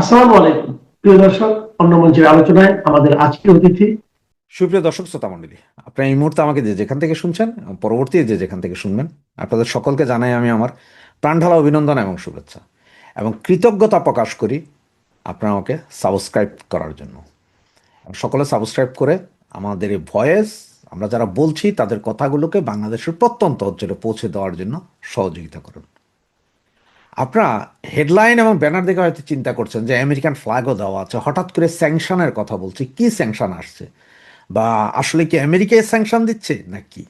আসসালামু আলাইকুম প্রিয় দর্শক। অন্য মঞ্চের আলোচনায় আমাদের আজকের অতিথি। সুপ্রিয় দর্শক শ্রোতা মণ্ডলী, আপনারা এই মুহূর্তে আমাকে যে যেখান থেকে শুনছেন এবং পরবর্তী যে যেখান থেকে শুনবেন, আপনাদের সকলকে জানাই আমি আমার প্রাণঢালা অভিনন্দন এবং শুভেচ্ছা এবং কৃতজ্ঞতা প্রকাশ করি আপনারা আমাকে সাবস্ক্রাইব করার জন্য। এবং সকলে সাবস্ক্রাইব করে আমাদের এই ভয়েস, আমরা যারা বলছি তাদের কথাগুলোকে বাংলাদেশের প্রত্যন্ত অঞ্চলে পৌঁছে দেওয়ার জন্য সহযোগিতা করুন। আপনারা হেডলাইন এবং ব্যানার দেখে হয়তো চিন্তা করছেন যে আমেরিকান ফ্ল্যাগও দেওয়া আছে, হঠাৎ করে স্যাংশনের কথা বলছি, কি স্যাংশন আসছে, বা আসলে কি আমেরিকায় স্যাংশন দিচ্ছে নাকি,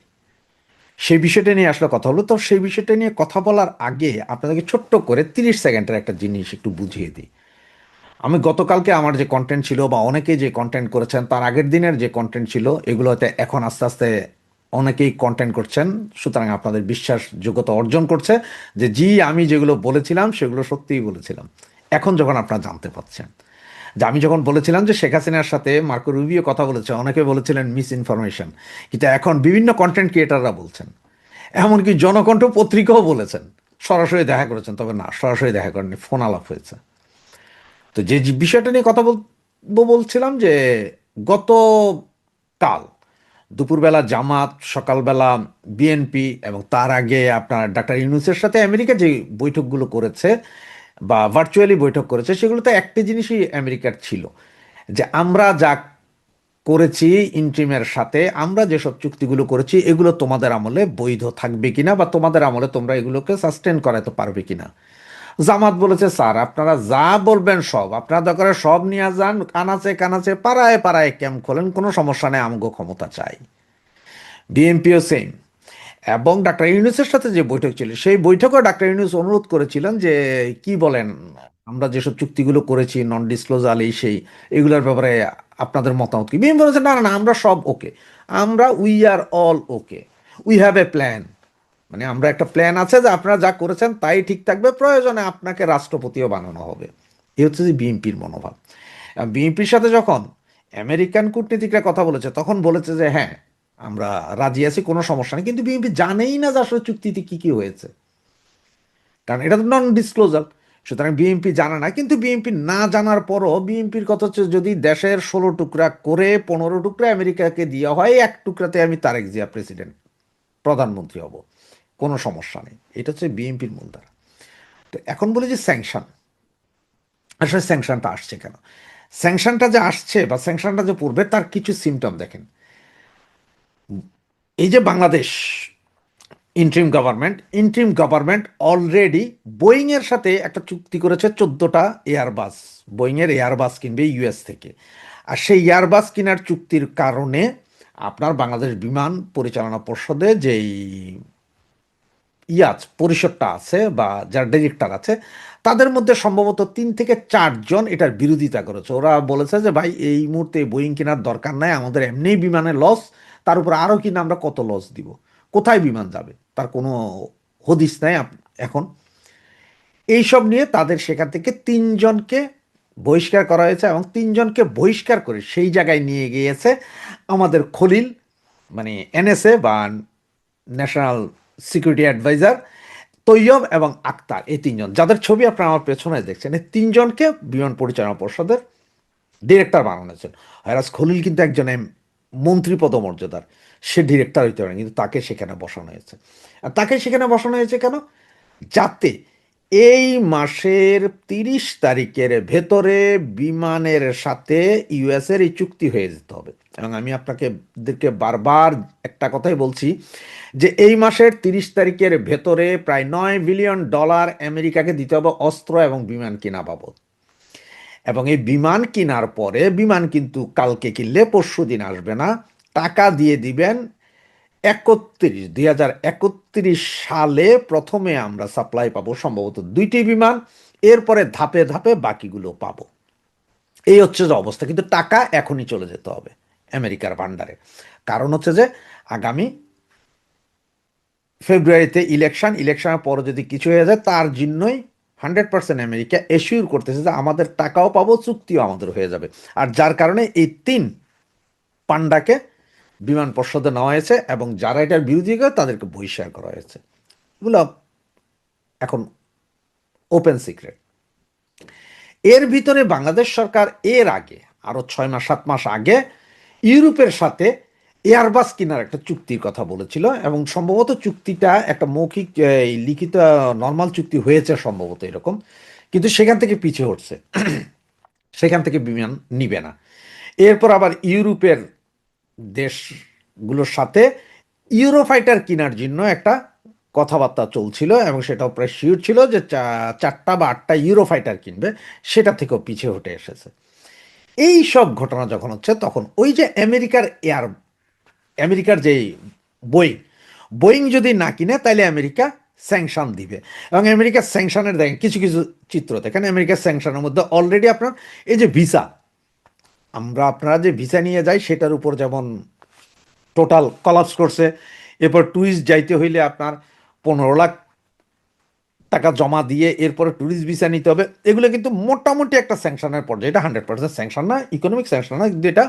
সেই বিষয়টা নিয়ে আসলে কথা হলো। তো সেই বিষয়টা নিয়ে কথা বলার আগে আপনাদেরকে ছোট্ট করে 30 সেকেন্ডের একটা জিনিস একটু বুঝিয়ে দিই। আমি গতকালকে আমার যে কন্টেন্ট ছিল বা অনেকেই যে কন্টেন্ট করেছেন, তার আগের দিনের যে কন্টেন্ট ছিল, এগুলোতে এখন আস্তে আস্তে অনেকেই কন্টেন্ট করছেন, সুতরাং আপনাদের বিশ্বাসযোগ্যতা অর্জন করছে যে জি, আমি যেগুলো বলেছিলাম সেগুলো সত্যিই বলেছিলাম। এখন যখন আপনারা জানতে পারছেন যে আমি যখন বলেছিলাম যে শেখ হাসিনার সাথে মার্কো রুবিও কথা বলেছে, অনেকে বলেছিলেন মিস ইনফরমেশন, কিন্তু এখন বিভিন্ন কন্টেন্ট ক্রিয়েটাররা বলছেন, এমনকি জনকণ্ঠ পত্রিকাও বলেছেন সরাসরি দেখা করেছেন, তবে না, সরাসরি দেখা করেননি, ফোন আলাপ হয়েছে। তো যে যে বিষয়টা নিয়ে কথা বলবো বলছিলাম যে গতকাল দুপুরবেলা জামাত, সকালবেলা বিএনপি, এবং তার আগে আপনার ডাক্তার ইউনূসের সাথে আমেরিকা যে বৈঠকগুলো করেছে বা ভার্চুয়ালি বৈঠক করেছে, সেগুলোতে একটি জিনিসই আমেরিকার ছিল, যে আমরা যা করেছি ইন্ট্রিমের সাথে, আমরা যেসব চুক্তিগুলো করেছি এগুলো তোমাদের আমলে বৈধ থাকবে কিনা, বা তোমাদের আমলে তোমরা এগুলোকে সাস্টেন করাতে পারবে কিনা। জামাত বলেছে, স্যার আপনারা যা বলবেন সব, আপনারা দরকার সব নিয়ে যান, কানাচে কানাচে পাড়ায় পাড়ায় ক্যাম্প খোলেন, কোনো সমস্যা নেই, আমগো ক্ষমতা চাই। বিএনপিও সেম। এবং ডাক্তার ইউনূসের সাথে যে বৈঠক ছিল, সেই বৈঠকে ডাক্তার ইউনূস অনুরোধ করেছিলেন যে কি বলেন, আমরা যেসব চুক্তিগুলো করেছি নন ডিসক্লোজাল এই সেই, এগুলোর ব্যাপারে আপনাদের মতামত কি। বিএনপি বলেছে, না না না, আমরা সব ওকে, আমরা we are all okay, we have a plan. মানে আমরা একটা প্ল্যান আছে যে আপনারা যা করেছেন তাই ঠিক থাকবে, প্রয়োজনে আপনাকে রাষ্ট্রপতিও বানানো হবে। এই হচ্ছে যে বিএনপির মনোভাব। বিএনপির সাথে যখন আমেরিকান কূটনীতিকরা কথা বলেছে, তখন বলেছে যে হ্যাঁ, আমরা রাজি আছি, কোনো সমস্যা নেই, কিন্তু বিএনপি জানেই না যে আসলে চুক্তিতে কি কি হয়েছে, কারণ এটা তো নন ডিসক্লোজার। সুতরাং বিএনপি জানে না, কিন্তু বিএনপি না জানার পরও বিএনপির কথা হচ্ছে, যদি দেশের 16 টুকরা করে 15 টুকরা আমেরিকাকে দেওয়া হয়, এক টুকরাতে আমি তারেক জিয়া প্রেসিডেন্ট, প্রধানমন্ত্রী হব, কোনো সমস্যা নেই। এটা হচ্ছে বিএনপির মূলধারা। তো এখন বলি যে স্যাংশন, আসলে স্যাংশনটা আসছে কেন, স্যাংশনটা যে আসছে বা স্যাংশনটা যে পড়বে তার কিছু সিমটম দেখেন। এই যে Bangladesh interim government already Boeing এর সাথে একটা চুক্তি করেছে, 14টা এয়ারবাস, বোয়িং এর এয়ারবাস কিনবে ইউএস থেকে। আর সেই এয়ারবাস কেনার চুক্তির কারণে আপনার বাংলাদেশ বিমান পরিচালনা পর্ষদে যেই পরিষদটা আছে বা যার ডিরেক্টর আছে, তাদের মধ্যে সম্ভবত 3 থেকে 4 জন এটার বিরোধিতা করেছে। ওরা বলেছে যে ভাই, এই মুহূর্তে বোয়িং কেনার দরকার নাই, আমাদের এমনিই বিমানের লস, তার উপর আরও কিনা আমরা কত লস দিব, কোথায় বিমান যাবে তার কোনো হদিস নাই এখন। এইসব নিয়ে তাদের সেখান থেকে 3 জনকে বহিষ্কার করা হয়েছে, এবং 3 জনকে বহিষ্কার করে সেই জায়গায় নিয়ে গিয়েছে আমাদের খলিল, মানে এনএসএ বা ন্যাশনাল সিকিউরিটি অ্যাডভাইজার, তৈয়ব এবং আক্তার, এই 3 জন, যাদের ছবি আপনারা আমার পেছনে দেখছেন, এই 3 জনকে বিমান পরিচালনা পর্ষদের ডিরেক্টর বানানো হয়েছে। হেরাজ খলিল কিন্তু একজন মন্ত্রী পদমর্যাদার, সে ডিরেক্টর হইতে পারে, কিন্তু তাকে সেখানে বসানো হয়েছে। আর তাকে সেখানে বসানো হয়েছে কেন, যাতে এই মাসের 30 তারিখের ভেতরে বিমানের সাথে ইউএসের এই চুক্তি হয়ে যেতে হবে। এবং আমি আপনাদেরকে বারবার একটা কথাই বলছি, যে এই মাসের 30 তারিখের ভেতরে প্রায় $9 বিলিয়ন আমেরিকাকে দিতে হবে অস্ত্র এবং বিমান কিনা বাবদ। এবং এই বিমান কেনার পরে, বিমান কিন্তু কালকে কিনলে পরশু দিন আসবে না, টাকা দিয়ে দিবেন 2031 সালে প্রথমে আমরা সাপ্লাই পাবো সম্ভবত 2টি বিমান, এরপরে ধাপে ধাপে বাকিগুলো পাবো। এই হচ্ছে যে অবস্থা, কিন্তু টাকা এখনই চলে যেতে হবে আমেরিকার ভান্ডারে। কারণ হচ্ছে যে আগামী ফেব্রুয়ারিতে ইলেকশনের পরে যদি কিছু হয়ে যায়, তার জন্যই 100% আমেরিকা এশিওর করতেছে যে আমাদের টাকাও পাবো, চুক্তিও আমাদের হয়ে যাবে। আর যার কারণে এই 3 পান্ডাকে বিমান পর্ষদে নেওয়া হয়েছে, এবং যারা এটার বিরোধী করে তাদেরকে বহিষ্কার করা হয়েছে। এগুলো এখন ওপেন সিক্রেট। এর ভিতরে বাংলাদেশ সরকার এর আগে আরো 6 মাস 7 মাস আগে ইউরোপের সাথে এয়ারবাস কেনার একটা চুক্তির কথা বলেছিল, এবং সম্ভবত চুক্তিটা একটা মৌখিক লিখিত নর্মাল চুক্তি হয়েছে সম্ভবত এরকম, কিন্তু সেখান থেকে পিছিয়ে হটছে, সেখান থেকে বিমান নিবে না। এরপর আবার ইউরোপের দেশগুলোর সাথে ইউরোফাইটার কেনার জন্য একটা কথাবার্তা চলছিল, এবং সেটাও প্রায় শিওর ছিল যে 4টা বা 8টা ইউরোফাইটার কিনবে, সেটা থেকেও পিছিয়ে হটে এসেছে। এই সব ঘটনা যখন হচ্ছে তখন ওই যে আমেরিকার যে বোয়িং বোয়িং যদি না কিনে তাহলে আমেরিকা স্যাংশন দিবে, এবং আমেরিকার স্যাংশনের দেখেন কিছু কিছু চিত্র দেখেন। আমেরিকার স্যাংশনের মধ্যে অলরেডি আপনার এই যে ভিসা, আপনারা যে ভিসা নিয়ে যাই সেটার উপর যেমন টোটাল কলাপস করছে। এরপর ট্যুরিস্ট যাইতে হইলে আপনার 15 লাখ টাকা জমা দিয়ে এরপরে ট্যুরিস্ট ভিসা নিতে হবে। এগুলো কিন্তু মোটামুটি একটা স্যাংশনের পর্যায়ে, এটা 100% স্যাংশন না, ইকোনমিক স্যাংশন না, কিন্তু এটা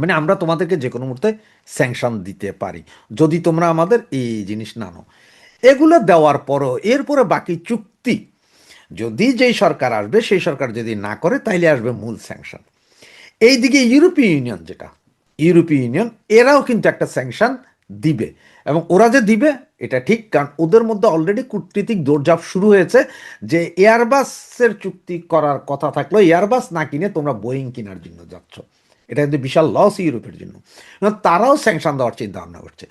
মানে আমরা তোমাদেরকে যে কোনো মুহূর্তে স্যাংশন দিতে পারি যদি তোমরা আমাদের এই জিনিস না নাও। এগুলো দেওয়ার পরও এরপরে বাকি চুক্তি যদি যেই সরকার আসবে সেই সরকার যদি না করে তাইলে আসবে মূল স্যাংশন। এইদিকে ইউরোপীয় ইউনিয়ন, ইউরোপীয় ইউনিয়ন এরাও কিন্তু একটা স্যাংশন দিবে, এবং ওরা যে দিবে এটা ঠিক, কারণ ওদের মধ্যে অলরেডি কূটনীতিক দৌড়ঝাঁপ শুরু হয়েছে যে এয়ারবাসের চুক্তি করার কথা থাকলো, এয়ারবাস না কিনে তোমরা বোয়িং কেনার জন্য যাচ্ছ। এটা কিন্তু বিশাল লস ইউরোপের জন্য, তারাও স্যাংশন দেওয়ার চিন্তা ভাবনা করছে।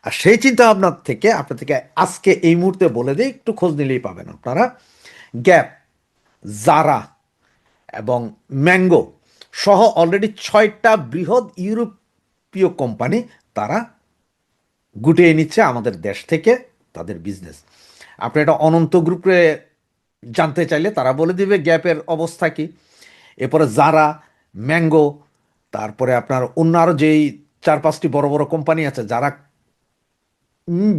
আর সেই চিন্তা ভাবনা থেকে আপনাদেরকে আজকে এই মুহূর্তে বলে দিই, একটু খোঁজ নিলেই পাবেন আপনারা, গ্যাপ, জারা এবং ম্যাঙ্গো সহ অলরেডি 6টা বৃহৎ ইউরোপীয় কোম্পানি তারা গুটিয়ে নিচ্ছে আমাদের দেশ থেকে তাদের বিজনেস। আপনি এটা অনন্ত গ্রুপে জানতে চাইলে তারা বলে দিবে গ্যাপের অবস্থা কি। এরপরে জারা, ম্যাঙ্গো, তারপরে আপনার অন্য আরও যেই 4-5টি বড় বড় কোম্পানি আছে যারা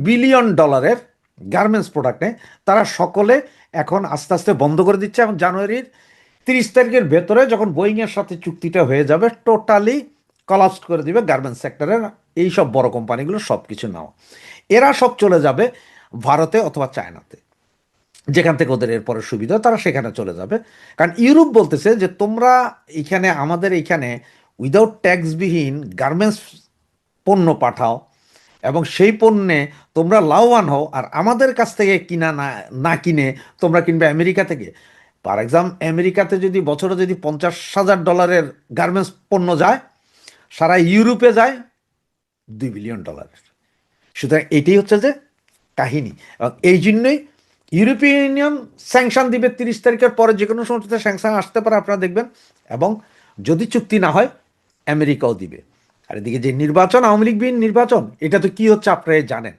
বিলিয়ন ডলারের গার্মেন্টস প্রোডাক্ট নেয়, তারা সকলে এখন আস্তে আস্তে বন্ধ করে দিচ্ছে, এবং জানুয়ারির 30 তারিখের ভেতরে যখন বোয়িংয়ের সাথে চুক্তিটা হয়ে যাবে টোটালি কলাপস করে দিবে গার্মেন্টস সেক্টরের এই সব বড় কোম্পানিগুলো সব কিছু নাও। এরা সব চলে যাবে ভারতে অথবা চায়নাতে, যেখান থেকে ওদের এরপরে সুবিধা তারা সেখানে চলে যাবে। কারণ ইউরোপ বলতেছে যে তোমরা এখানে আমাদের এখানে উইদাউট ট্যাক্সবিহীন গার্মেন্টস পণ্য পাঠাও, এবং সেই পণ্যে তোমরা লাভবান হও, আর আমাদের কাছ থেকে কিনা না কিনে তোমরা কিনবে আমেরিকা থেকে। ফর এক্সাম্পল, আমেরিকাতে যদি বছরে যদি $50,000 গার্মেন্টস পণ্য যায়, সারা ইউরোপে যায় $2 বিলিয়ন। সুতরাং এটাই হচ্ছে যে কাহিনী, এবং এই জন্যই ইউরোপীয় ইউনিয়ন স্যাংশন দিবে 30 তারিখের পরে, যে কোনো সময় স্যাংশন আসতে পারে আপনারা দেখবেন, এবং যদি চুক্তি না হয় আমেরিকাও দিবে। আর এদিকে যে নির্বাচন, আওয়ামী লীগবিহীন নির্বাচন, এটা তো কি হচ্ছে আপনারা জানেন,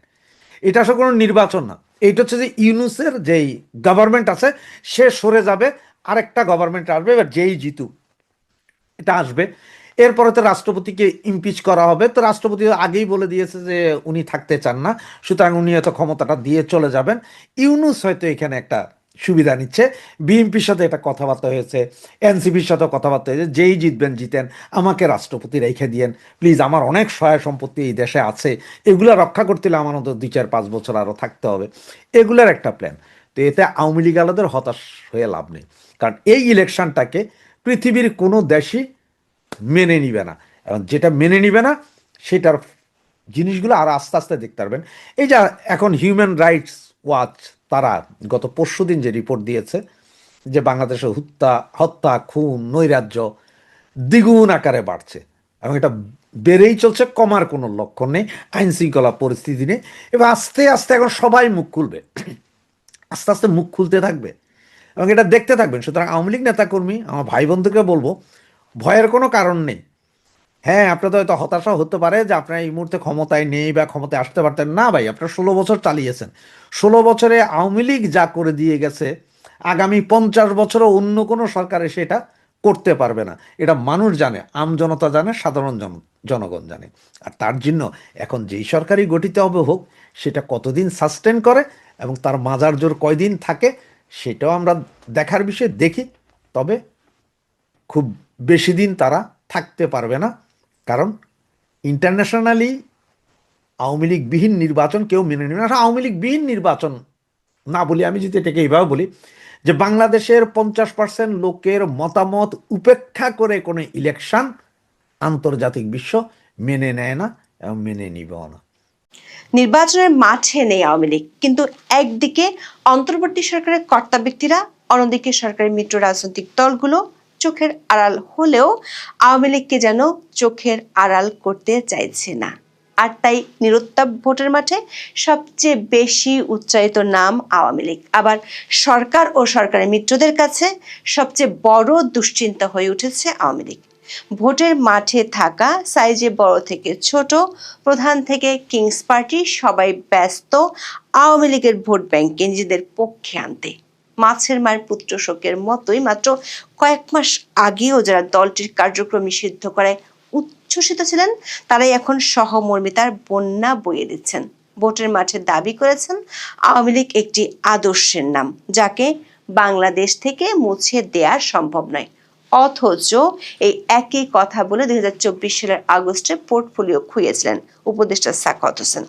এটা আসলে কোনো নির্বাচন না, এটা হচ্ছে যে ইউনুসের যেই গভর্নমেন্ট আছে সে সরে যাবে, আরেকটা গভর্নমেন্ট আসবে, এবার যেই জিতুক এটা আসবে। এরপরে তো রাষ্ট্রপতিকে ইমপিচ করা হবে, তো রাষ্ট্রপতি আগেই বলে দিয়েছে যে উনি থাকতে চান না, সুতরাং উনি হয়তো ক্ষমতাটা দিয়ে চলে যাবেন। ইউনুস হয়তো এখানে একটা সুবিধা নিচ্ছে, বিএনপির সাথে এটা কথাবার্তা হয়েছে, এনসিপির সাথে কথাবার্তা হয়েছে, যেই জিতবেন জিতেন, আমাকে রাষ্ট্রপতি রেখে দিয়েন প্লিজ, আমার অনেক সহায় সম্পত্তি এই দেশে আছে, এগুলো রক্ষা করতে হলে আমার অন্তত 2-4-5 বছর আরও থাকতে হবে, এগুলোর একটা প্ল্যান। তো এতে আওয়ামী লীগ আলাদের হতাশ হয়ে লাভ নেই, কারণ এই ইলেকশনটাকে পৃথিবীর কোনো দেশই মেনে নিবে না, এবং যেটা মেনে নিবে না সেটার জিনিসগুলো আর আস্তে আস্তে দেখতে পারবেন। এই যা এখন হিউম্যান রাইটস ওয়াচ তারা গত পরশুদিন যে রিপোর্ট দিয়েছে যে বাংলাদেশে হত্যা, খুন, নৈরাজ্য দ্বিগুণ আকারে বাড়ছে, এবং এটা বেড়েই চলছে, কমার কোনো লক্ষণ নেই, আইন শৃঙ্খলা পরিস্থিতি নেই। এবার আস্তে আস্তে এখন সবাই মুখ খুলবে, আস্তে আস্তে মুখ খুলতে থাকবে, এবং এটা দেখতে থাকবেন। সুতরাং আওয়ামী লীগ নেতাকর্মী আমার ভাই বোনদেরকে বলবো, ভয়ের কোনো কারণ নেই। হ্যাঁ, আপনার তো হয়তো হতাশা হতে পারে যে আপনার এই মুহূর্তে ক্ষমতায় নেই বা ক্ষমতায় আসতে পারতেন না। ভাই, আপনার 16 বছর চালিয়েছেন, 16 বছরে আওয়ামী লীগ যা করে দিয়ে গেছে আগামী 50 বছরও অন্য কোনো সরকার এসে এটা করতে পারবে না। এটা মানুষ জানে, আমজনতা জানে, সাধারণ জনগণ জানে। আর তার জন্য এখন যেই সরকারই গঠিত হবে হোক, সেটা কতদিন সাস্টেন করে এবং তার মাজার জোর কয়দিন থাকে সেটাও আমরা দেখার বিষয় দেখি। তবে খুব বেশি দিন তারা থাকতে পারবে না, কারণ ইন্টারন্যাশনালি আওয়ামী লীগবিহীন নির্বাচন কেউ মেনে নেবে না। আওয়ামী লীগবিহীন নির্বাচন না বলি, আমি যদি এটাকে এইভাবে বলি যে বাংলাদেশের 50% লোকের মতামত উপেক্ষা করে কোনো ইলেকশন আন্তর্জাতিক বিশ্ব মেনে নেয় না এবং মেনে নিবেও না। নির্বাচনের মাঠে নেই আওয়ামী লীগ, কিন্তু একদিকে অন্তর্বর্তী সরকারের কর্তা ব্যক্তিরা, অন্যদিকে সরকারের মিত্র রাজনৈতিক দলগুলো চোখের আড়াল হলেও আওয়ামী লীগকে যেন চোখের আড়াল করতে চাইছে না। আর তাই নিরুত্তাপ ভোটের মাঠে সবচেয়ে বেশি উচ্চারিত নাম আওয়ামী লীগ। আবার সরকার ও সরকারের মিত্রদের কাছে সবচেয়ে বড় দুশ্চিন্তা হয়ে উঠেছে আওয়ামী লীগ। ভোটের মাঠে থাকা সাইজে বড় থেকে ছোট, প্রধান থেকে কিংস পার্টি সবাই ব্যস্ত আওয়ামী লীগের ভোট ব্যাংককে নিজেদের পক্ষে আনতে। মাছের মায়ের পুত্র শোকের মতোই মাত্র কয়েক মাস আগেও যারা দলটির কার্যক্রম নিষিদ্ধ করায় উচ্ছ্বসিত ছিলেন, তারাই এখন সহমর্মিতার বন্যা বইয়ে দিচ্ছেন। ভোটের মাঠে দাবি করেছেন আওয়ামী লীগ একটি আদর্শের নাম, যাকে বাংলাদেশ থেকে মুছে দেয়া সম্ভব নয়। অথচ এই একই কথা বলে 2024 সালের আগস্টে পোর্টফোলিও খুইয়েছিলেন উপদেষ্টা সাখাওয়াত হোসেন।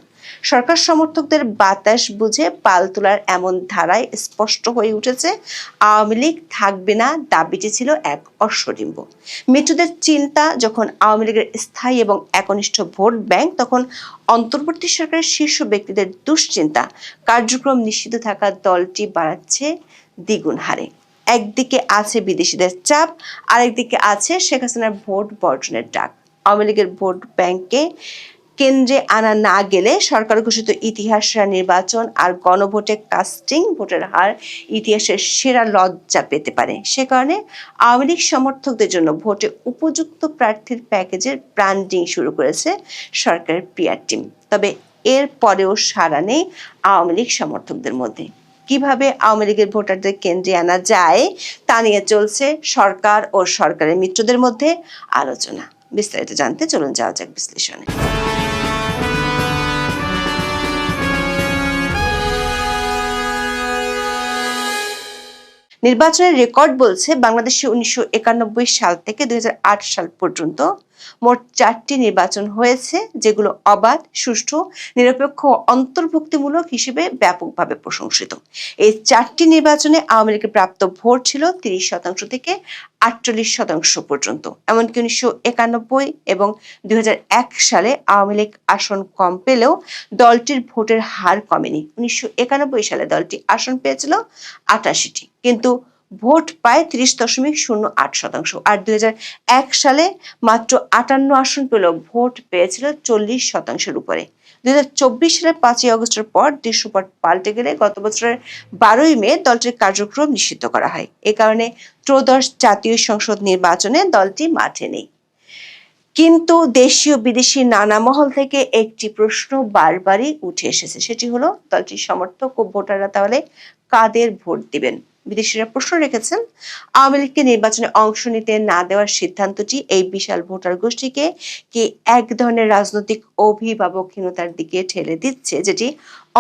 সরকার সমর্থকদের বাতাস বুঝে পাল তোলার এমন ধারায় স্পষ্ট হয়ে উঠেছে আওয়ামী লীগ থাকবে না দাবিটি ছিল এক অশ্বডিম্ব। মিত্রদের চিন্তা যখন আওয়ামী লীগের স্থায়ী এবং একনিষ্ঠ ভোট ব্যাংক, তখন অন্তর্বর্তী সরকারের শীর্ষ ব্যক্তিদের দুশ্চিন্তা কার্যক্রম নিষিদ্ধ থাকা দলটি বাড়াচ্ছে দ্বিগুণ হারে। একদিকে আছে বিদেশিদের চাপ, আরেকদিকে আছে শেখ হাসিনার ভোট বর্জনের ডাক। আওয়ামী লীগের ভোট ব্যাংকে কেন্দ্রে আনা না গেলে সরকার ঘোষিত ইতিহাসের নির্বাচন আর গণভোটে কাস্টিং ভোটের হার ইতিহাসের সেরা লজ্জা পেতে পারে। সে কারণে আওয়ামী লীগ সমর্থকদের জন্য ভোটে উপযুক্ত প্রার্থীর প্যাকেজের ব্র্যান্ডিং শুরু করেছে সরকারের পিআর টিম। তবে এর পরেও সাড়া নেই আওয়ামী লীগ সমর্থকদের মধ্যে। কিভাবে আওয়ামী লীগের ভোটারদের কেন্দ্রে আনা যায় তা নিয়ে চলছে সরকার ও সরকারের মিত্রদের মধ্যে আলোচনা। বিস্তারিত জানতে চলুন যাওয়া যাক বিশ্লেষণে। নির্বাচনের রেকর্ড বলছে বাংলাদেশে 1991 সাল থেকে 2008 সাল পর্যন্ত মোট 4টি নির্বাচন হয়েছে, যেগুলো অবাধ, সুষ্ঠু, নিরপেক্ষ ও অন্তর্ভুক্তিমূলক হিসেবে ব্যাপকভাবে প্রশংসিত। এই 4টি নির্বাচনে আওয়ামী লীগের প্রাপ্ত ভোট ছিল 30% থেকে 48% পর্যন্ত। এমনকি 1991 এবং 2001 সালে আওয়ামী লীগ আসন কম পেলেও দলটির ভোটের হার কমেনি। 1991 সালে দলটি আসন পেয়েছিল 88টি, কিন্তু ভোট পায় 30.08%। আর 2001 সালে মাত্র 58 আসন পেলেও ভোট পেয়েছিল 40%-এর উপরে। 2024 সালের 5ই আগস্টের পর দৃশ্যপট পাল্টে গেলে গত বছরের 12ই মে দলটির কার্যক্রম নিষিদ্ধ করা হয়। এ কারণে ত্রয়োদশ জাতীয় সংসদ নির্বাচনে দলটি মাঠে নেই। কিন্তু দেশীয় বিদেশি নানা মহল থেকে একটি প্রশ্ন বারবারই উঠে এসেছে, সেটি হলো দলটির সমর্থক ও ভোটাররা তাহলে কাদের ভোট দিবেন। বিদেশিরা প্রশ্ন রেখেছেন, আওয়ামী লীগকে নির্বাচনে অংশ নিতে না দেওয়ার সিদ্ধান্তটি এই বিশাল ভোটার গোষ্ঠীকে কি এক ধরনের রাজনৈতিক অভিভাবকহীনতার দিকে ঠেলে দিচ্ছে, যেটি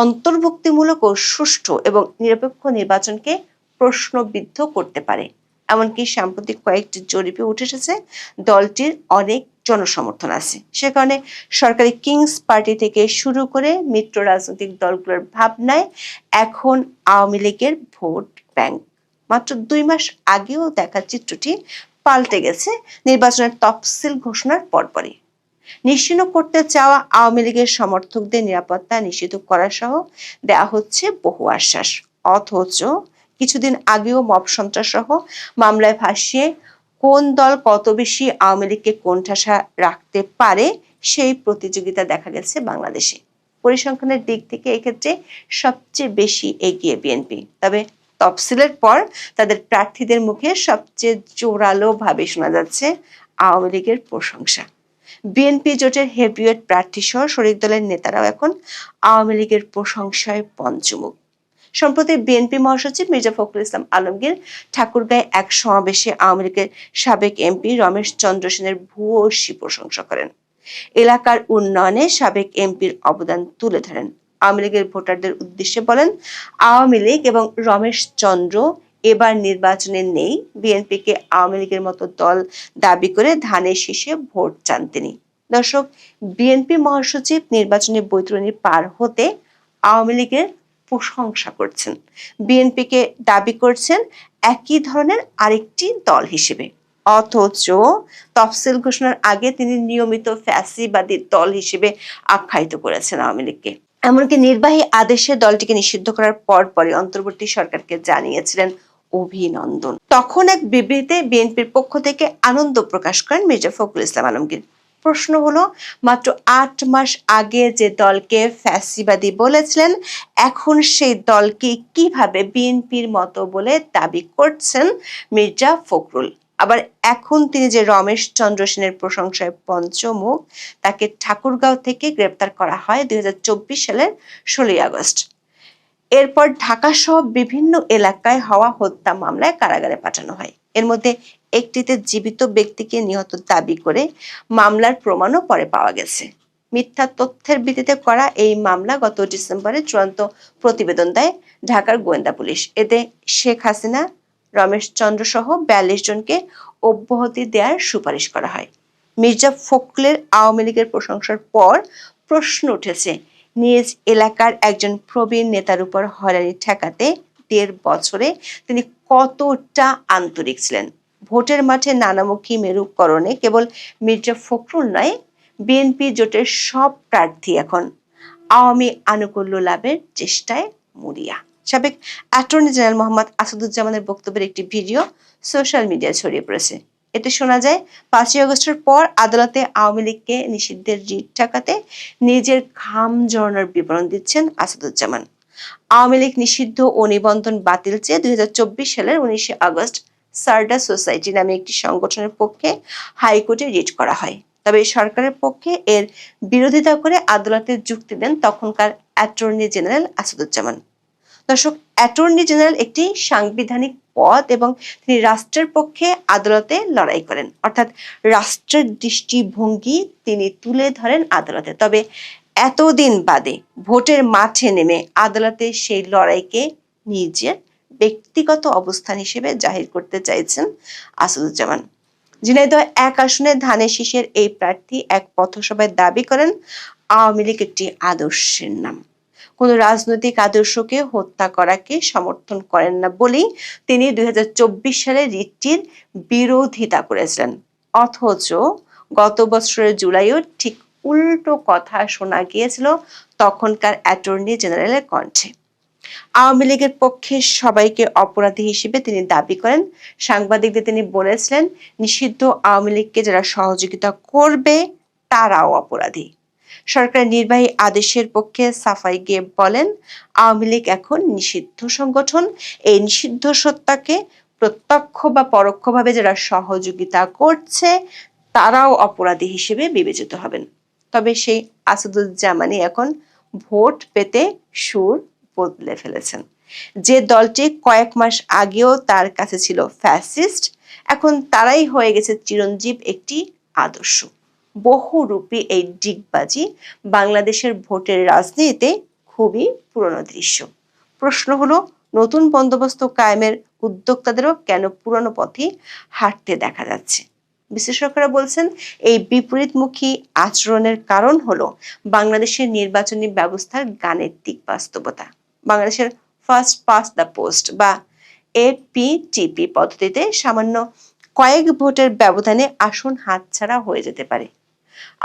অন্তর্ভুক্তিমূলক ও সুষ্ঠু এবং নিরপেক্ষ নির্বাচনকে প্রশ্নবিদ্ধ করতে পারে। এমনকি সাম্প্রতিক কয়েকটি জরিপে উঠে এসেছে দলটির অনেক জনসমর্থন আছে। সে কারণে সরকারি কিংস পার্টি থেকে শুরু করে মিত্র রাজনৈতিক দলগুলোর ভাবনায় এখন আওয়ামী লীগের ভোট ব্যাংক। মাত্র 2 মাস আগেও দেখা চিত্রটি পাল্টে গেছে নির্বাচনের তফসিল ঘোষণার পরপরই। নিশ্চিহ্ন করতে চাওয়া আওয়ামী লীগের সমর্থকদের নিরাপত্তা নিশ্চিত করা সহ দেয়া হচ্ছে বহু আশ্বাস। অথচ কিছুদিন আগেও মব সন্ত্রাস সহ মামলায় ফাঁসিয়ে কোন দল কত বেশি আওয়ামী লীগকে কোণঠাসা রাখতে পারে সেই প্রতিযোগিতা দেখা গেছে বাংলাদেশে। পরিসংখ্যানের দিক থেকে এক্ষেত্রে সবচেয়ে বেশি এগিয়ে বিএনপি। তবে তফসিলের পর তাদের প্রার্থীদের মুখে সবচেয়ে জোরালো ভাবে শোনা যাচ্ছে আওয়ামী লীগের প্রশংসা। বিএনপি জোটের হেভিওয়েট প্রার্থী সহ শরিক দলের নেতারাও এখন আওয়ামী লীগের প্রশংসায় পঞ্চমুখ। সম্প্রতি বিএনপি মহাসচিব মির্জা ফখরুল ইসলাম আলমগীর ঠাকুরগাঁয়ে এক সমাবেশে আওয়ামী লীগের সাবেক এমপি রমেশ চন্দ্র সেনের ভূয়সী প্রশংসা করেন। এলাকার উন্নয়নে সাবেক এমপির অবদান তুলে ধরেন। আওয়ামী লীগের ভোটারদের উদ্দেশ্যে বলেন, আওয়ামী লীগ এবং রমেশ চন্দ্র এবার নির্বাচনে নেই। বিএনপিকে আওয়ামী লীগের মতো দল দাবি করে ধানের শীষে ভোট চান তিনি। দর্শক, বিএনপি মহাসচিব নির্বাচনী বৈতরণী পার হতে আওয়ামী লীগের প্রশংসা করছেন, বিএনপিকে দাবি করছেন একই ধরনের আরেকটি দল হিসেবে। অথচ তফসিল ঘোষণার আগে তিনি নিয়মিত ফ্যাসিবাদী দল হিসেবে আখ্যায়িত করেছেন আওয়ামী লীগকে। এমনকি নির্বাহী আদেশে দলটিকে নিষিদ্ধ করার পরপরই অন্তর্বর্তী সরকারকে জানিয়েছিলেন অভিনন্দন। তখন এক বিবৃতিতে বিএনপির পক্ষ থেকে আনন্দ প্রকাশ করেন মির্জা ফখরুল ইসলাম আলমগীর। প্রশ্ন হলো, মাত্র 8 মাস আগে যে দলকে ফ্যাসিবাদী বলেছিলেন, এখন সেই দলকে কিভাবে বিএনপির মতো বলে দাবি করছেন মির্জা ফখরুল? আবার এখন তিনি যে রমেশ চন্দ্র সেনের প্রশংসায় পঞ্চমুখ, তাকে ঠাকুরগাঁও থেকে গ্রেপ্তার করা হয় 2024 সালের 16 আগস্ট। এরপর ঢাকা সহ বিভিন্ন এলাকায় হওয়া হত্যা মামলায় কারাগারে পাঠানো হয়। এর মধ্যে একটিতে জীবিত ব্যক্তিকে নিহত দাবি করে মামলার প্রমাণও পরে পাওয়া গেছে। মিথ্যা তথ্যের ভিত্তিতে করা এই মামলা গত ডিসেম্বরে চূড়ান্ত প্রতিবেদন দেয় ঢাকার গোয়েন্দা পুলিশ। এতে শেখ হাসিনা, রমেশ চন্দ্র সহ 42 জনকে অব্যাহতি দেওয়ার সুপারিশ করা হয়। মির্জা ফখরুলের আওয়ামী লীগের প্রশংসার পর প্রশ্ন উঠেছে, নিজ এলাকার একজন প্রবীণ নেতার উপর হয়রানি ঠেকাতে 1.5 বছরে তিনি কতটা আন্তরিক ছিলেন? ভোটের মাঠে নানামুখী মেরুকরণে কেবল মির্জা ফখরুল নয়, বিএনপি জোটের সব প্রার্থী এখন আওয়ামী আনুকূল্য লাভের চেষ্টায় মরিয়া। সাবেক অ্যাটর্নি জেনারেল মোহাম্মদ আসাদুজ্জামানের বক্তব্যের একটি ভিডিও সোশ্যাল মিডিয়ায় ছড়িয়ে পড়েছে। এতে শোনা যায়, 5ই আগস্টের পর আদালতে আওয়ামী লীগকে নিষিদ্ধের রিট ঠেকাতে নিজের ঘাম ঝরানোর বিবরণ দিচ্ছেন আসাদুজ্জামান। আওয়ামী লীগ নিষিদ্ধ ও নিবন্ধন বাতিল চেয়ে 2024 সালের 19 আগস্ট সারডা সোসাইটি নামে একটি সংগঠনের পক্ষে হাইকোর্টে রিট করা হয়। তবে সরকারের পক্ষে এর বিরোধিতা করে আদালতে যুক্তি দেন তখনকার অ্যাটর্নি জেনারেল আসাদুজ্জামান। দর্শক, অ্যাটর্নি জেনারেল একটি সাংবিধানিক পদ এবং তিনি রাষ্ট্রের পক্ষে আদালতে লড়াই করেন, অর্থাৎ রাষ্ট্রের দৃষ্টিভঙ্গি তিনি তুলে ধরেন আদালতে। তবে এতদিন বাদে ভোটের মাঠে নেমে আদালতে সেই লড়াইকে নিজের ব্যক্তিগত অবস্থান হিসেবে জাহির করতে চাইছেন আসাদুজ্জামান। ঝিনাইদহ 1 আসনে ধানের শীষের এই প্রার্থী এক পথসভায় দাবি করেন, আওয়ামী লীগ একটি আদর্শের নাম, কোন রাজনৈতিক আদর্শকে হত্যা করাকে সমর্থন করেন না বলেই তিনি 2024 সালে রিটটির বিরোধিতা করেছিলেন। অথচ গত বছরের জুলাইও ঠিক উল্টো কথা শোনা গিয়েছিল তখনকার অ্যাটর্নি জেনারেলের কণ্ঠে। আওয়ামী লীগের পক্ষে সবাইকে অপরাধী হিসেবে তিনি দাবি করেন। সাংবাদিকদের তিনি বলেছিলেন, নিষিদ্ধ আওয়ামী লীগকে যারা সহযোগিতা করবে তারাও অপরাধী। সরকারের নির্বাহী আদেশের পক্ষে সাফাই গিয়ে বলেন, আওয়ামী লীগ এখন নিষিদ্ধ সংগঠন, এই নিষিদ্ধ সত্তাকে প্রত্যক্ষ বা পরোক্ষভাবে যারা সহযোগিতা করছে তারাও অপরাধী হিসেবে বিবেচিত হবেন। তবে সেই আসাদুজ্জামানই এখন ভোট পেতে সুর বদলে ফেলেছেন। যে দলটি কয়েক মাস আগেও তার কাছে ছিল ফ্যাসিস্ট, এখন তারাই হয়ে গেছে চিরঞ্জীব একটি আদর্শ। বহুরূপী এই ডিগবাজি বাংলাদেশের ভোটের রাজনীতিতে খুবই পুরনো দৃশ্য। প্রশ্ন হলো, নতুন বন্দোবস্ত কায়েমের উদ্যোক্তাদেরও কেন পুরনো পথে হাঁটতে দেখা যাচ্ছে? বিশ্লেষকরা বলছেন, এই বিপরীতমুখী আচরণের কারণ হলো বাংলাদেশের নির্বাচনী ব্যবস্থার গাণিতিক বাস্তবতা। বাংলাদেশের ফার্স্ট পাস্ট দ্য পোস্ট বা এপিটিপি পদ্ধতিতে সামান্য কয়েক ভোটের ব্যবধানে আসন হাতছাড়া হয়ে যেতে পারে।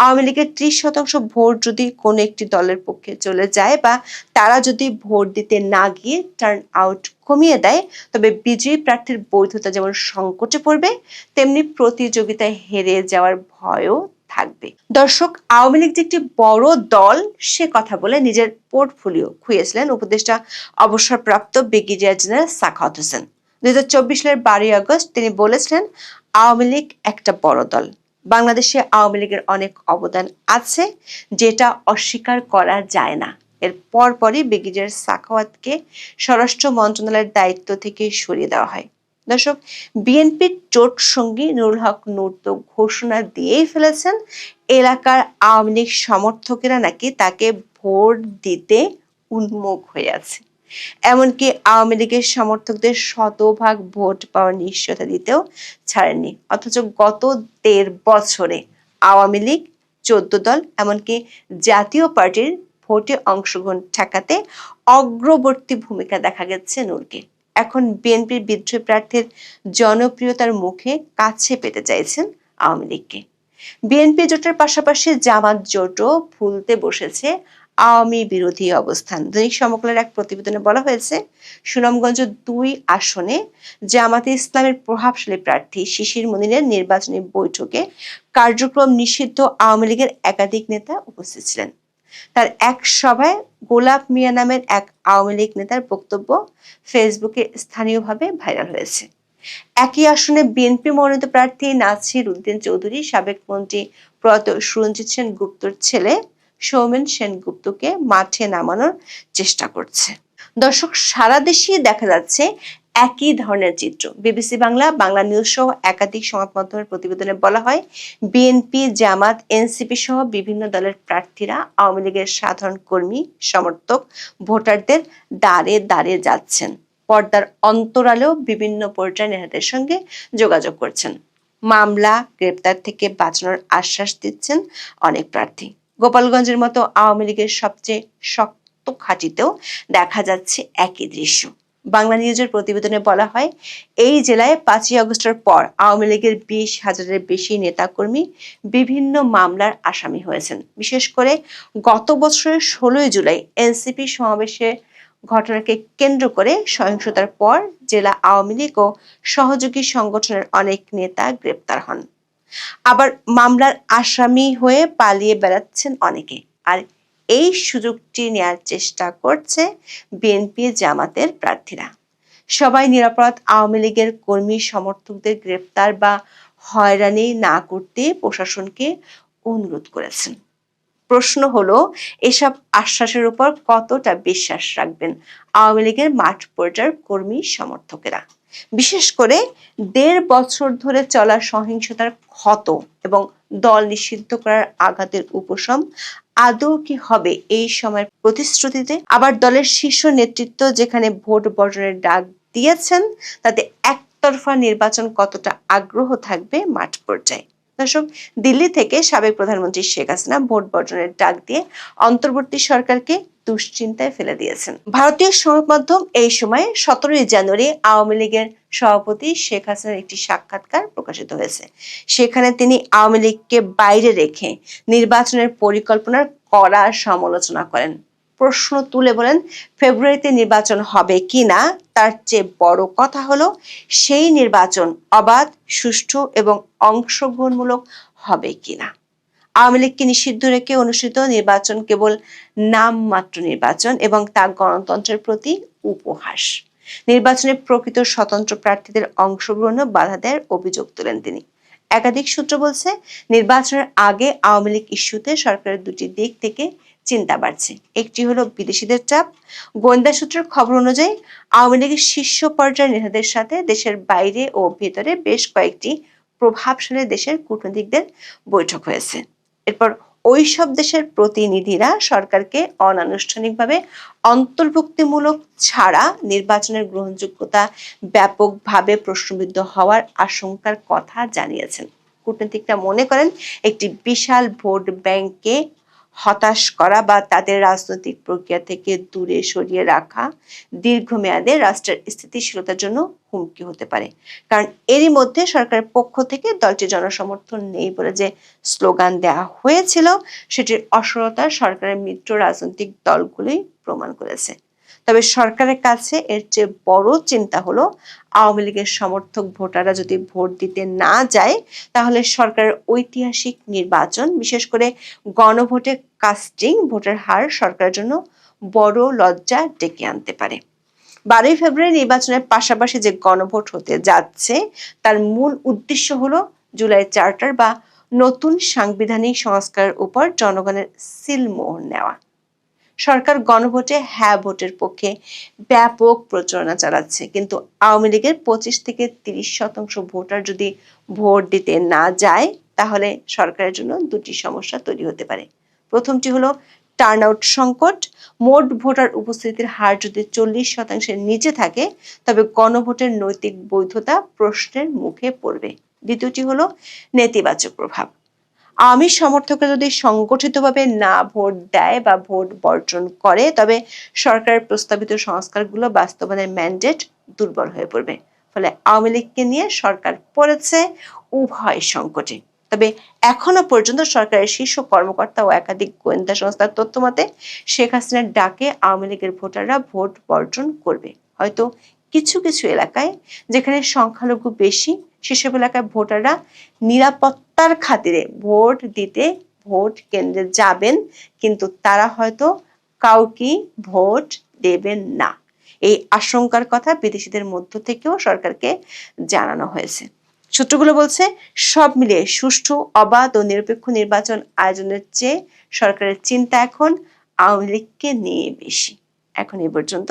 আওয়ামী লীগের 30% ভোট যদি কোনো একটি দলের পক্ষে চলে যায় বা তারা যদি ভোট দিতে না গিয়ে টার্ন আউট কমিয়ে দেয়, তবে বিজয়ী প্রার্থীর বৈধতা যেমন সংকটে পড়বে, তেমনি প্রতিযোগিতায় হেরে যাওয়ার ভয়ও থাকবে। দর্শক, আওয়ামী লীগ যে একটি বড় দল সে কথা বলে নিজের পোর্টফোলিও খুইয়েছিলেন উপদেষ্টা অবসরপ্রাপ্ত ব্রিগেডিয়ার জেনারেল সাখাওয়াত হোসেন। 2024 সালের 12 আগস্ট তিনি বলেছিলেন, আওয়ামী লীগ একটা বড় দল, বাংলাদেশে আওয়ামী লীগের অনেক অবদান আছে যেটা অস্বীকার করা যায় না। এর পরপরই ব্রিগেডিয়ার সাখাওয়াতকে স্বরাষ্ট্র মন্ত্রণালয়ের দায়িত্ব থেকে সরিয়ে দেওয়া হয়। দর্শক, বিএনপির জোট সঙ্গী নুরুল হক নূর তো ঘোষণা দিয়েই ফেলেছেন, এলাকার আওয়ামী লীগ সমর্থকেরা নাকি তাকে ভোট দিতে উন্মুখ হয়ে আছে। এমনকি আওয়ামী লীগের সমর্থকদের শতভাগ ভোট পাওয়ার নিশ্চয়তা দিতেও ছাড়েননি। অথচ গত 1.5 বছরে আওয়ামী লীগ 14 দল, এমনকি জাতীয় পার্টির ভোটে অংশগ্রহণ ঠেকাতে অগ্রবর্তী ভূমিকা দেখা গেছে নূরকে। এখন বিএনপির বিদ্রোহী প্রার্থীর জনপ্রিয়তার মুখে কাছে পেতে চাইছেন আওয়ামী লীগকে। বিএনপি জোটের পাশাপাশি জামাত জোটও ভুলতে বসেছে আওয়ামী বিরোধী অবস্থান। দৈনিক সমকালের এক প্রতিবেদনে বলা হয়েছে, সুনামগঞ্জ ২ আসনে জামাতে ইসলামের প্রভাবশালী প্রার্থী শিশির মনিরের নির্বাচনী বৈঠকে কার্যক্রম নিষিদ্ধ আওয়ামী লীগের একাধিক নেতা উপস্থিত ছিলেন। তার এক সভায় গোলাপ মিয়া নামের এক আওয়ামী লীগ নেতার বক্তব্য ফেসবুকে স্থানীয়ভাবে ভাইরাল হয়েছে। একই আসনে বিএনপি মনোনীত প্রার্থী নাছির উদ্দিন চৌধুরী সাবেক মন্ত্রী প্রয়াত সুরঞ্জিত সেন গুপ্তর ছেলে সৌমেন সেনগুপ্তকে মাঠে নামানোর চেষ্টা করছে। দর্শক, সারা দেশে দেখা যাচ্ছে একই ধরনের চিত্র। বিবিসি বাংলা, বাংলা নিউজ সহ একাধিক সংবাদ মাধ্যমের প্রতিবেদনে বলা হয়, বিএনপি, জামাত, এনসিপি সহ বিভিন্ন দলের প্রার্থীরা আওয়ামী লীগের সাধারণ কর্মী, সমর্থক, ভোটারদের দ্বারে দ্বারে যাচ্ছেন। পর্দার অন্তরালেও বিভিন্ন পর্যায়ে নেতাদের সঙ্গে যোগাযোগ করছেন। মামলা, গ্রেপ্তার থেকে বাঁচানোর আশ্বাস দিচ্ছেন অনেক প্রার্থী। গোপালগঞ্জের মতো আওয়ামী লীগের সবচেয়ে শক্ত ঘাঁটিতেও দেখা যাচ্ছে একই দৃশ্য। বাংলা নিউজের প্রতিবেদনে বলা হয়, এই জেলায় ৫ই আগস্টের পর আওয়ামী লীগের ২০,০০০-এর বেশি নেতাকর্মী বিভিন্ন মামলার আসামি হয়েছেন। বিশেষ করে গত বছরের ১৬ই জুলাই এনসিপি সমাবেশের ঘটনাকে কেন্দ্র করে সহিংসতার পর জেলা আওয়ামী লীগ ও সহযোগী সংগঠনের অনেক নেতা গ্রেপ্তার হন। আবার মামলার আসামি হয়ে পালিয়ে বেড়াচ্ছেন অনেকে। আর এই সুযোগটি নেয়ার চেষ্টা করছে বিএনপি, জামাতের প্রার্থীরা। সবাই নিরাপরাধ আওয়ামী লীগের কর্মী সমর্থকদের গ্রেপ্তার বা হয়রানি না করতে প্রশাসনকে অনুরোধ করেছেন। প্রশ্ন হলো, এসব আশ্বাসের উপর কতটা বিশ্বাস রাখবেন আওয়ামী লীগের মাঠ পর্যায়ের কর্মী সমর্থকেরা? বিশেষ করে ১.৫ বছর ধরে চলা সহিংসতার ক্ষত এবং দল নিষিদ্ধ করার আঘাতের উপশম আদৌ কি হবে এই সময়ের প্রতিশ্রুতিতে? আবার দলের শীর্ষ নেতৃত্ব যেখানে ভোট বর্জনের ডাক দিয়েছেন, তাতে একতরফা নির্বাচন কতটা আগ্রহ থাকবে মাঠ পর্যায়ে? দর্শক, দিল্লি থেকে সাবেক প্রধানমন্ত্রী শেখ হাসিনা ভোট বর্জনের ডাক দিয়ে অন্তর্বর্তী সরকারকে দুশ্চিন্তায় ফেলে দিয়েছেন। ভারতীয় সংবাদ মাধ্যম এই সময়ে ১৭ই জানুয়ারি আওয়ামী লীগের সভাপতি শেখ হাসিনার একটি সাক্ষাৎকার প্রকাশিত হয়েছে। সেখানে তিনি আওয়ামী লীগকে বাইরে রেখে নির্বাচনের পরিকল্পনার কড়া সমালোচনা করেন। প্রশ্ন তুলে বলেন, ফেব্রুয়ারিতে নির্বাচন হবে কিনা তার চেয়ে বড় কথা হলো সেই নির্বাচন অবাধ, সুষ্ঠু এবং অংশগ্রহণমূলক হবে কিনা। আওয়ামী লীগকে নিষিদ্ধ রেখে অনুষ্ঠিত নির্বাচন কেবল নামমাত্র নির্বাচন এবং তা গণতন্ত্রের প্রতি উপহাস। নির্বাচনে প্রকৃত স্বতন্ত্র প্রার্থীদের অংশগ্রহণে বাধা দেওয়ার অভিযোগ তোলেন তিনি। একাধিক সূত্র বলছে, নির্বাচনের আগে আওয়ামী লীগ ইস্যুতে সরকারের দুটি দিক থেকে চিন্তা বাড়ছে। একটি হলো বিদেশিদের চাপ। গোয়েন্দা সূত্রের খবর অনুযায়ী আওয়ামী লীগের শীর্ষ পর্যায়ের নেতাদের সাথে দেশের বাইরে ও ভেতরে বেশ কয়েকটি প্রভাবশালী দেশের কূটনীতিকদের বৈঠক হয়েছে। এরপর ওই সব দেশের প্রতিনিধিরা সরকারকে অনানুষ্ঠানিকভাবে অন্তর্ভুক্তিমূলক ছাড়া নির্বাচনের গ্রহণযোগ্যতা ব্যাপকভাবে প্রশ্নবিদ্ধ হওয়ার আশঙ্কার কথা জানিয়েছেন। কূটনীতিকরা মনে করেন, একটি বিশাল ভোট ব্যাংককে হতাশ করা বা তাদের রাজনৈতিক প্রক্রিয়া থেকে দূরে সরিয়ে রাখা দীর্ঘমেয়াদে রাষ্ট্রের স্থিতিশীলতার জন্য হুমকি হতে পারে। কারণ এরই মধ্যে সরকারের পক্ষ থেকে দলটি জনসমর্থন নেই বলে যে স্লোগান দেওয়া হয়েছিল, সেটির অসরতা সরকারের মিত্র রাজনৈতিক দলগুলোই প্রমাণ করেছে। তবে সরকারের কাছে এর চেয়ে বড় চিন্তা হলো, আওয়ামী লীগের সমর্থক ভোটাররা যদি ভোট দিতে না যায়, তাহলে সরকারের ঐতিহাসিক নির্বাচন, বিশেষ করে গণভোটে কাস্টিং ভোটের হার সরকারের জন্য বড় লজ্জা ডেকে আনতে পারে। ১২ই ফেব্রুয়ারি নির্বাচনের পাশাপাশি যে গণভোট হতে যাচ্ছে, তার মূল উদ্দেশ্য হলো জুলাই চার্টার বা নতুন সাংবিধানিক সংস্কারের উপর জনগণের সিলমোহর নেওয়া। সরকার গণভোটে হ্যাঁ ভোটের পক্ষে ব্যাপক প্রচারণা চালাচ্ছে, কিন্তু আওয়ামী লীগের ২৫ থেকে ৩০% ভোটার যদি ভোট দিতে না যায়, তাহলে সরকারের জন্য দুটি সমস্যা তৈরি হতে পারে। প্রথমটি হলো টার্নআউট সংকট। মোট ভোটার উপস্থিতির হার যদি 40%-এর নিচে থাকে, তবে গণভোটের নৈতিক বৈধতা প্রশ্নের মুখে পড়বে। দ্বিতীয়টি হলো নেতিবাচক প্রভাব। আওয়ামী সমর্থকরা যদি সংগঠিতভাবে না ভোট দেয় বা ভোট বর্জন করে, তবে সরকারের প্রস্তাবিত সংস্কারগুলো বাস্তবায়নের ম্যান্ডেট দুর্বল হয়ে পড়বে। ফলে আওয়ামী লীগকে নিয়ে সরকার পড়েছে উভয় সংকটে। তবে এখনো পর্যন্ত সরকারের শীর্ষ কর্মকর্তা ও একাধিক গোয়েন্দা সংস্থার তথ্য মতে শেখ হাসিনার ডাকে আওয়ামী লীগের ভোটাররা ভোট বর্জন করবে। হয়তো কিছু কিছু এলাকায় যেখানে সংখ্যালঘু বেশি, সেসব এলাকায় ভোটাররা নিরাপত্তার খাতিরে ভোট দিতে ভোট কেন্দ্রে যাবেন, কিন্তু তারা হয়তো কাউকে ভোট দেবেন না। এই আশঙ্কার কথা বিদেশিদের মধ্য থেকেও সরকারকে জানানো হয়েছে। সূত্রগুলো বলছে, সব মিলিয়ে সুষ্ঠু, অবাধ ও নিরপেক্ষ নির্বাচন আয়োজনের চেয়ে সরকারের চিন্তা এখন আওয়ামী লীগকে নিয়ে বেশি। এখন এ পর্যন্ত।